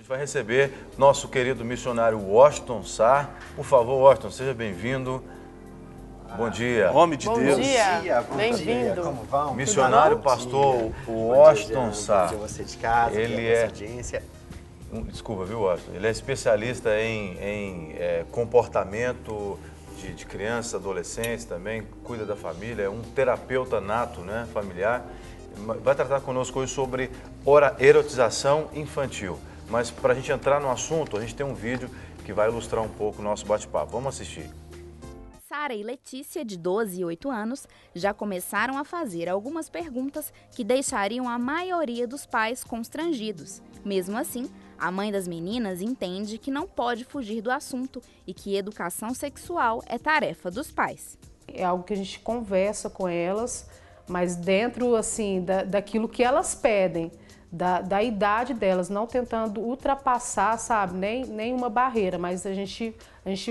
gente vai receber nosso querido missionário Washington Sá. Por favor, Washington, seja bem-vindo. Bom dia. Nome de Bom Deus. dia, bem-vindo. Como vão? Missionário pastor Washington Sá. Bom dia você de casa, Ele nossa audiência. Desculpa, viu, Washington? Ele é especialista em comportamento de crianças, adolescentes também, cuida da família, é um terapeuta nato, né, familiar. Vai tratar conosco hoje sobre erotização infantil. Mas para a gente entrar no assunto, a gente tem um vídeo que vai ilustrar um pouco o nosso bate-papo. Vamos assistir. Sara e Letícia, de 12 e 8 anos, já começaram a fazer algumas perguntas que deixariam a maioria dos pais constrangidos. Mesmo assim, a mãe das meninas entende que não pode fugir do assunto e que educação sexual é tarefa dos pais. É algo que a gente conversa com elas, mas dentro assim, daquilo que elas pedem, da idade delas, não tentando ultrapassar, sabe, nem uma barreira, mas a gente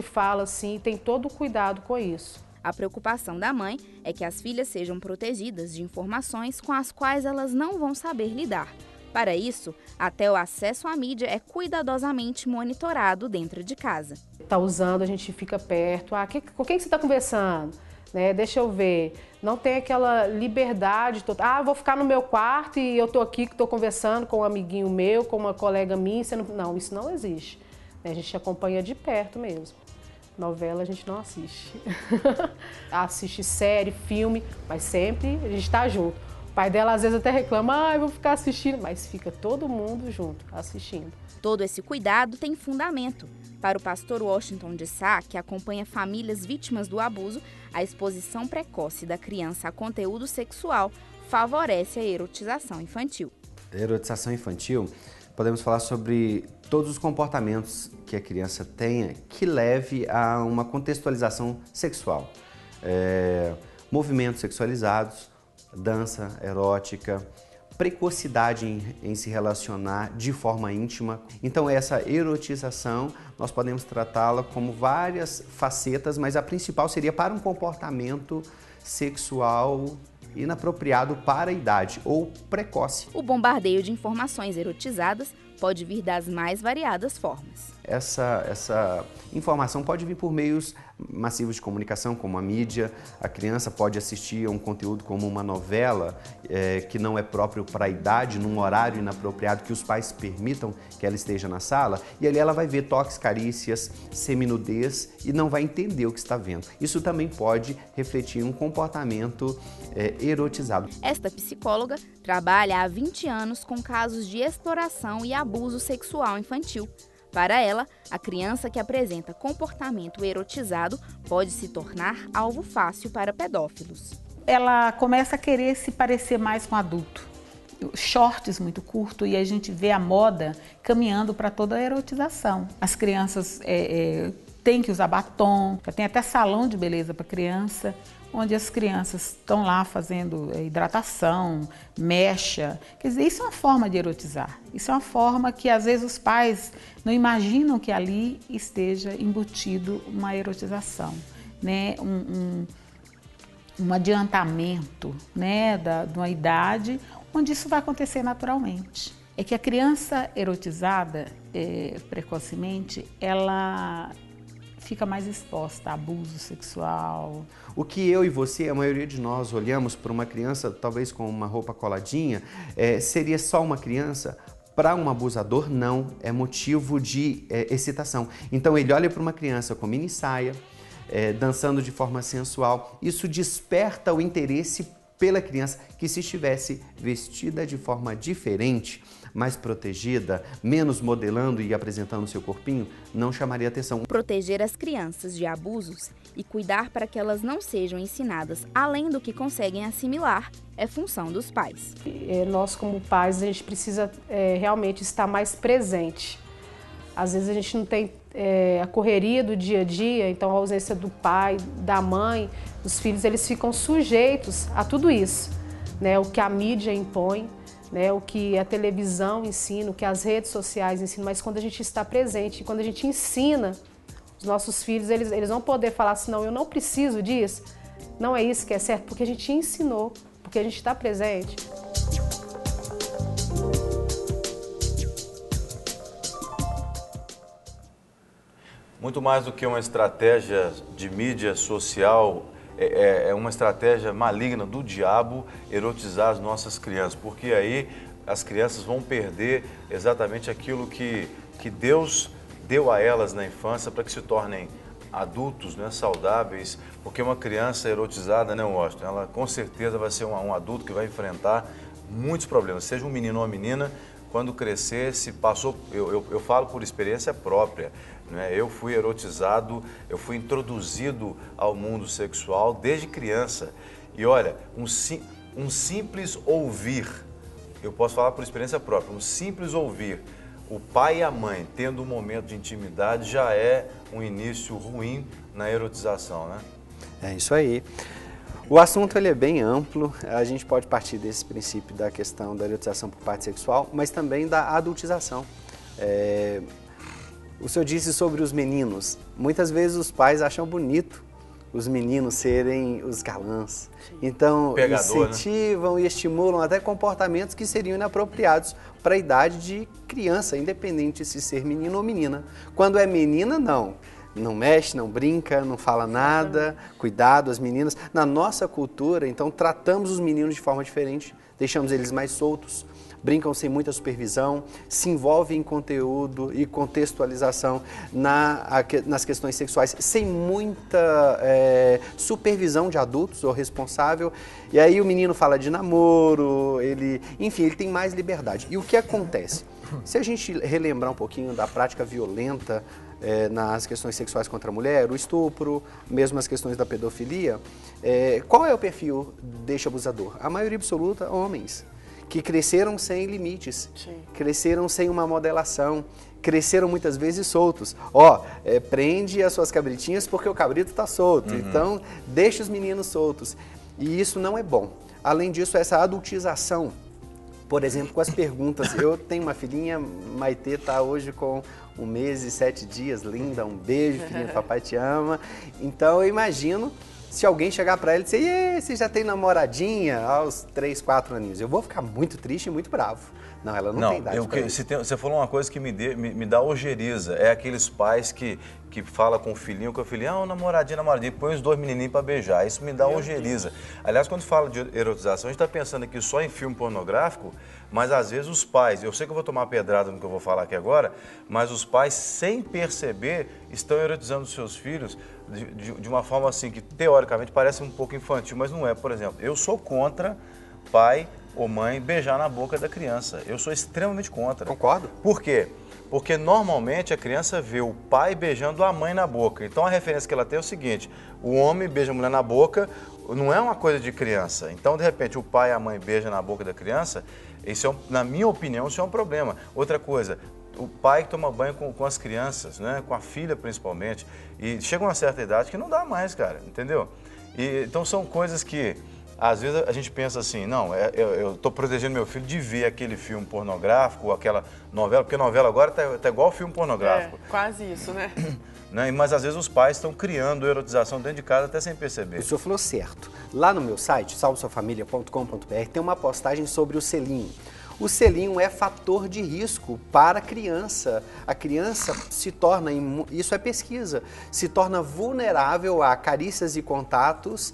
fala assim, tem todo o cuidado com isso. A preocupação da mãe é que as filhas sejam protegidas de informações com as quais elas não vão saber lidar. Para isso, até o acesso à mídia é cuidadosamente monitorado dentro de casa. Tá usando, a gente fica perto, com quem você está conversando? Né? Deixa eu ver, não tem aquela liberdade total, vou ficar no meu quarto e eu tô aqui que estou conversando com um amiguinho meu, com uma colega minha, não, isso não existe. A gente acompanha de perto mesmo. Novela a gente não assiste. Assiste série, filme, mas sempre a gente está junto. O pai dela às vezes até reclama, eu vou ficar assistindo, mas fica todo mundo junto, assistindo. Todo esse cuidado tem fundamento. Para o pastor Washington de Sá, que acompanha famílias vítimas do abuso, a exposição precoce da criança a conteúdo sexual favorece a erotização infantil. Erotização infantil, podemos falar sobre todos os comportamentos que a criança tenha que leve a uma contextualização sexual. Movimentos sexualizados, dança erótica, precocidade em se relacionar de forma íntima. Então essa erotização, nós podemos tratá-la como várias facetas, mas a principal seria para um comportamento sexual inapropriado para a idade ou precoce. O bombardeio de informações erotizadas pode vir das mais variadas formas. Essa informação pode vir por meios massivos de comunicação, como a mídia. A criança pode assistir a um conteúdo como uma novela que não é próprio para a idade, num horário inapropriado que os pais permitam que ela esteja na sala, e ali ela vai ver toques, carícias, seminudez e não vai entender o que está vendo. Isso também pode refletir um comportamento erotizado. Esta psicóloga trabalha há 20 anos com casos de exploração e abuso sexual infantil. Para ela, a criança que apresenta comportamento erotizado pode se tornar alvo fácil para pedófilos. Ela começa a querer se parecer mais com adulto. Shorts muito curtos, e a gente vê a moda caminhando para toda a erotização. As crianças têm que usar batom, já tem até salão de beleza para criança, onde as crianças estão lá fazendo hidratação, mecha. Quer dizer, isso é uma forma de erotizar. Isso é uma forma que às vezes os pais não imaginam que ali esteja embutido uma erotização, né? Um adiantamento, né, de uma idade onde isso vai acontecer naturalmente. É que a criança erotizada precocemente, ela fica mais exposta a abuso sexual. O que eu e você, a maioria de nós, olhamos para uma criança, talvez com uma roupa coladinha, seria só uma criança? Para um abusador, não, é motivo de excitação. Então ele olha para uma criança com mini saia, dançando de forma sensual, isso desperta o interesse pela criança, que se estivesse vestida de forma diferente, mais protegida, menos modelando e apresentando seu corpinho, não chamaria atenção. Proteger as crianças de abusos e cuidar para que elas não sejam ensinadas além do que conseguem assimilar é função dos pais. Nós, como pais, a gente precisa realmente estar mais presente. Às vezes a gente não tem a correria do dia a dia, então a ausência do pai, da mãe, dos filhos, eles ficam sujeitos a tudo isso, né? O que a mídia impõe, né? O que a televisão ensina, o que as redes sociais ensinam, mas quando a gente está presente, quando a gente ensina os nossos filhos, eles vão poder falar assim, não, eu não preciso disso, não é isso que é certo, porque a gente ensinou, porque a gente está presente. Muito mais do que uma estratégia de mídia social, é uma estratégia maligna do diabo erotizar as nossas crianças, porque aí as crianças vão perder exatamente aquilo que Deus deu a elas na infância para que se tornem adultos, né, saudáveis, porque uma criança erotizada, né, Washington, ela com certeza vai ser um adulto que vai enfrentar muitos problemas, seja um menino ou uma menina, quando crescer, se passou, eu falo por experiência própria, né? Eu fui erotizado, eu fui introduzido ao mundo sexual desde criança. E olha, um simples ouvir, eu posso falar por experiência própria, um simples ouvir o pai e a mãe tendo um momento de intimidade já é um início ruim na erotização, né? É isso aí. O assunto ele é bem amplo, a gente pode partir desse princípio da questão da erotização por parte sexual, mas também da adultização. O senhor disse sobre os meninos, muitas vezes os pais acham bonito os meninos serem os galãs, então Pegador, incentivam, né? E estimulam até comportamentos que seriam inapropriados para a idade de criança, independente se ser menino ou menina. Quando é menina, não mexe, não brinca, não fala nada, cuidado, as meninas. Na nossa cultura, então, tratamos os meninos de forma diferente, deixamos eles mais soltos, brincam sem muita supervisão, se envolvem em conteúdo e contextualização nas questões sexuais, sem muita supervisão de adultos ou responsável. E aí o menino fala de namoro, enfim, ele tem mais liberdade. E o que acontece? Se a gente relembrar um pouquinho da prática violenta nas questões sexuais contra a mulher, o estupro, mesmo as questões da pedofilia, qual é o perfil deste abusador? A maioria absoluta, homens, que cresceram sem limites, cresceram sem uma modelação, cresceram muitas vezes soltos. Prende as suas cabritinhas porque o cabrito está solto, então deixa os meninos soltos. E isso não é bom. Além disso, essa adultização, por exemplo, com as perguntas. Eu tenho uma filhinha, Maitê está hoje com 1 mês e 7 dias, linda, um beijo, filhinha, papai te ama. Então eu imagino se alguém chegar para ela e dizer, você já tem namoradinha aos 3, 4 aninhos, eu vou ficar muito triste e muito bravo. Não, ela não tem idade para isso. Você falou uma coisa que me dá ojeriza, é aqueles pais que falam com o filhinho, namoradinha, põe os 2 menininhos para beijar, isso me dá ojeriza. Aliás, quando fala de erotização, a gente está pensando aqui só em filme pornográfico, mas às vezes os pais, eu sei que eu vou tomar pedrada no que eu vou falar aqui agora, mas os pais, sem perceber, estão erotizando os seus filhos de uma forma assim que teoricamente parece um pouco infantil, mas não é. Por exemplo, eu sou contra pai ou mãe beijar na boca da criança. Eu sou extremamente contra. Concordo. Por quê? Porque normalmente a criança vê o pai beijando a mãe na boca. Então a referência que ela tem é o seguinte, o homem beija a mulher na boca, não é uma coisa de criança. Então, de repente, o pai e a mãe beijam na boca da criança, isso na minha opinião, isso é um problema. Outra coisa, o pai que toma banho com as crianças, né? Com a filha principalmente, e chega uma certa idade que não dá mais, cara, entendeu? Então são coisas que, às vezes a gente pensa assim, não, eu estou protegendo meu filho de ver aquele filme pornográfico, ou aquela novela, porque novela agora tá igual filme pornográfico. Quase isso, né? Mas às vezes os pais estão criando erotização dentro de casa até sem perceber. O senhor falou certo. Lá no meu site, salvesufamilia.com.br, tem uma postagem sobre o selinho. O selinho é fator de risco para a criança. A criança se torna, isso é pesquisa, se torna vulnerável a carícias e contatos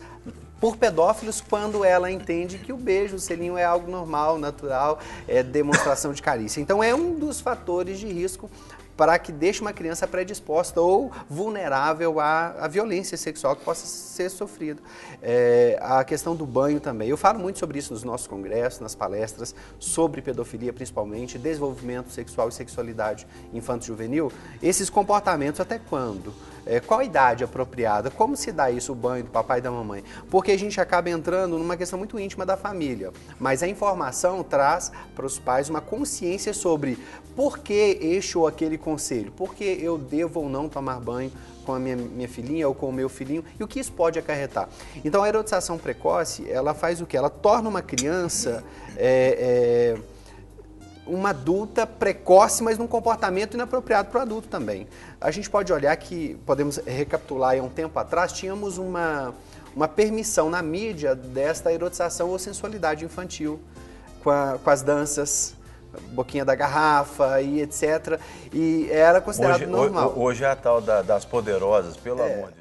por pedófilos quando ela entende que o beijo, o selinho é algo normal, natural, é demonstração de carícia. Então é um dos fatores de risco para que deixe uma criança predisposta ou vulnerável à violência sexual que possa ser sofrida. A questão do banho também. Eu falo muito sobre isso nos nossos congressos, nas palestras, sobre pedofilia principalmente, desenvolvimento sexual e sexualidade infanto-juvenil. Esses comportamentos até quando? Qual a idade apropriada? Como se dá isso, o banho do papai e da mamãe? Porque a gente acaba entrando numa questão muito íntima da família, mas a informação traz para os pais uma consciência sobre por que este ou aquele conselho, por que eu devo ou não tomar banho com a minha filhinha ou com o meu filhinho e o que isso pode acarretar. Então a erotização precoce, ela faz o quê? Ela torna uma criança uma adulta precoce, mas num comportamento inapropriado para o adulto também. A gente pode olhar que, podemos recapitular, há um tempo atrás, tínhamos uma permissão na mídia desta erotização ou sensualidade infantil, com as danças, boquinha da garrafa e etc. E era considerado normal. Hoje é a tal das poderosas, pelo amor de Deus.